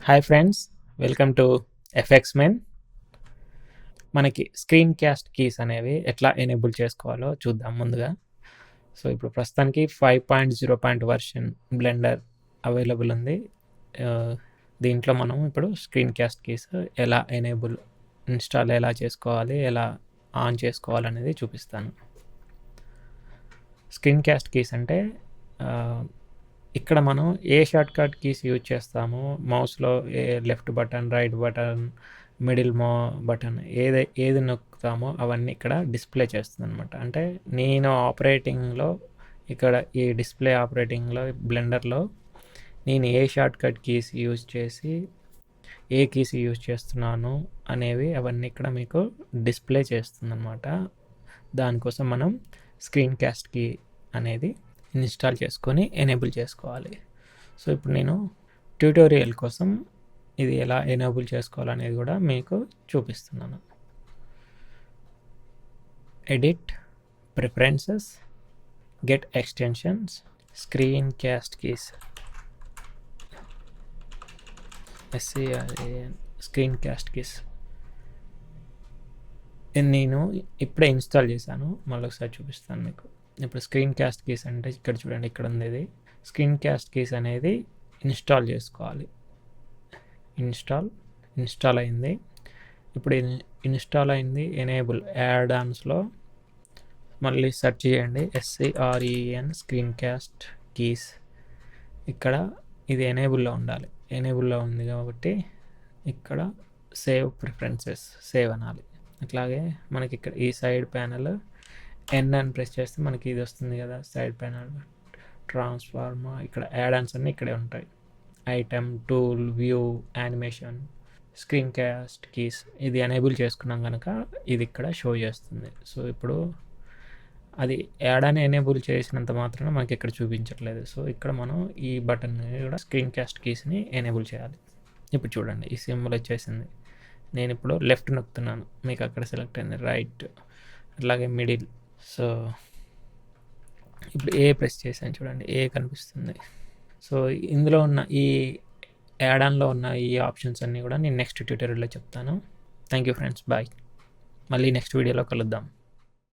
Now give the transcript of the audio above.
Hi friends, welcome to FX men. మనకి screen cast keys అనేవి ఎట్లా ఎనేబుల్ చేసుకోవాలో చూద్దాం ముందుగా. సో ఇప్పుడు ప్రస్తుతానికి 5.0 వర్షన్ బ్లెండర్ అవైలబుల్ ఉంది. దీంట్లో మనం ఇప్పుడు స్క్రీన్ క్యాస్ట్ కీస్ ఎలా ఇన్స్టాల్ ఎలా చేసుకోవాలి, ఎలా ఆన్ చేసుకోవాలనేది చూపిస్తాను. స్క్రీన్ క్యాస్ట్ కీస్ అంటే ఇక్కడ మనం ఏ షార్ట్ కట్ కీస్ యూజ్ చేస్తామో మౌస్లో left button, right button, middle button ఏది నొక్కుతామో అవన్నీ ఇక్కడ డిస్ప్లే చేస్తుంది అనమాట. అంటే నేను ఆపరేటింగ్లో ఇక్కడ ఈ డిస్ప్లే ఆపరేటింగ్లో బ్లెండర్లో నేను ఏ షార్ట్ కట్ కీస్ యూజ్ చేసి ఏ కీస్ యూజ్ చేస్తున్నాను అనేవి అవన్నీ ఇక్కడ మీకు డిస్ప్లే చేస్తుంది అనమాట. దానికోసం మనం స్క్రీన్ క్యాస్ట్ కీ అనేది ఇన్స్టాల్ చేసుకొని ఎనేబుల్ చేసుకోవాలి. సో ఇప్పుడు నేను ట్యూటోరియల్ కోసం ఇది ఎలా ఎనేబుల్ చేసుకోవాలనేది కూడా మీకు చూపిస్తున్నాను. Edit, preferences, get extensions, screen cast keys, screen cast keys నేను ఇప్పుడే ఇన్స్టాల్ చేశాను. మళ్ళీ ఒకసారి చూపిస్తాను మీకు. ఇప్పుడు స్క్రీన్ క్యాస్ట్ కీస్ అంటే ఇక్కడ చూడండి, ఇక్కడ ఉంది ఇది. స్క్రీన్ క్యాస్ట్ కీస్ అనేది ఇన్స్టాల్ చేసుకోవాలి. ఇన్స్టాల్ అయింది. ఇప్పుడు ఇన్స్టాల్ అయింది. ఎనేబుల్ యాడ్ ఆన్స్లో మళ్ళీ సెర్చ్ చేయండి, SCREN స్క్రీన్ క్యాస్ట్ కీస్. ఇక్కడ ఇది ఎనేబుల్లో ఉండాలి. ఎనేబుల్లో ఉంది కాబట్టి ఇక్కడ సేవ్ ప్రిఫరెన్సెస్ సేవ్ అనాలి. అట్లాగే మనకి ఇక్కడ ఈ సైడ్ ప్యానల్ ఎన్ అని ప్రెస్ చేస్తే మనకి ఇది వస్తుంది కదా, సైడ్ ప్యానల్, ట్రాన్స్ఫార్మ్, ఇక్కడ యాడ్ ఆన్స్ అన్నీ ఇక్కడే ఉంటాయి. Item, tool, view, animation, screen cast keys ఇది ఎనేబుల్ చేసుకున్నాం కనుక ఇది ఇక్కడ షో చేస్తుంది. సో ఇప్పుడు అది యాడ్ అని ఎనేబుల్ చేసినంత మాత్రాన మనకి ఇక్కడ చూపించట్లేదు. సో ఇక్కడ మనం ఈ బటన్ కూడా స్క్రీన్ క్యాస్ట్ కీస్ని ఎనేబుల్ చేయాలి. ఇప్పుడు చూడండి, ఈ సింబల్ వచ్చేసింది. నేను ఇప్పుడు లెఫ్ట్ నొక్కుతున్నాను, మీకు అక్కడ సెలెక్ట్ అయింది. రైట్, అట్లాగే మిడిల్. సో ఇప్పుడు ఏ ప్రెస్ చేశాను చూడండి, ఏ కనిపిస్తుంది. సో ఇందులో ఉన్న ఈ యాడ్ ఆన్లో ఉన్న ఈ ఆప్షన్స్ అన్నీ కూడా నేను నెక్స్ట్ ట్యూటోరియల్లో చెప్తాను. Thank you friends, bye. మళ్ళీ నెక్స్ట్ వీడియోలో కలుద్దాం.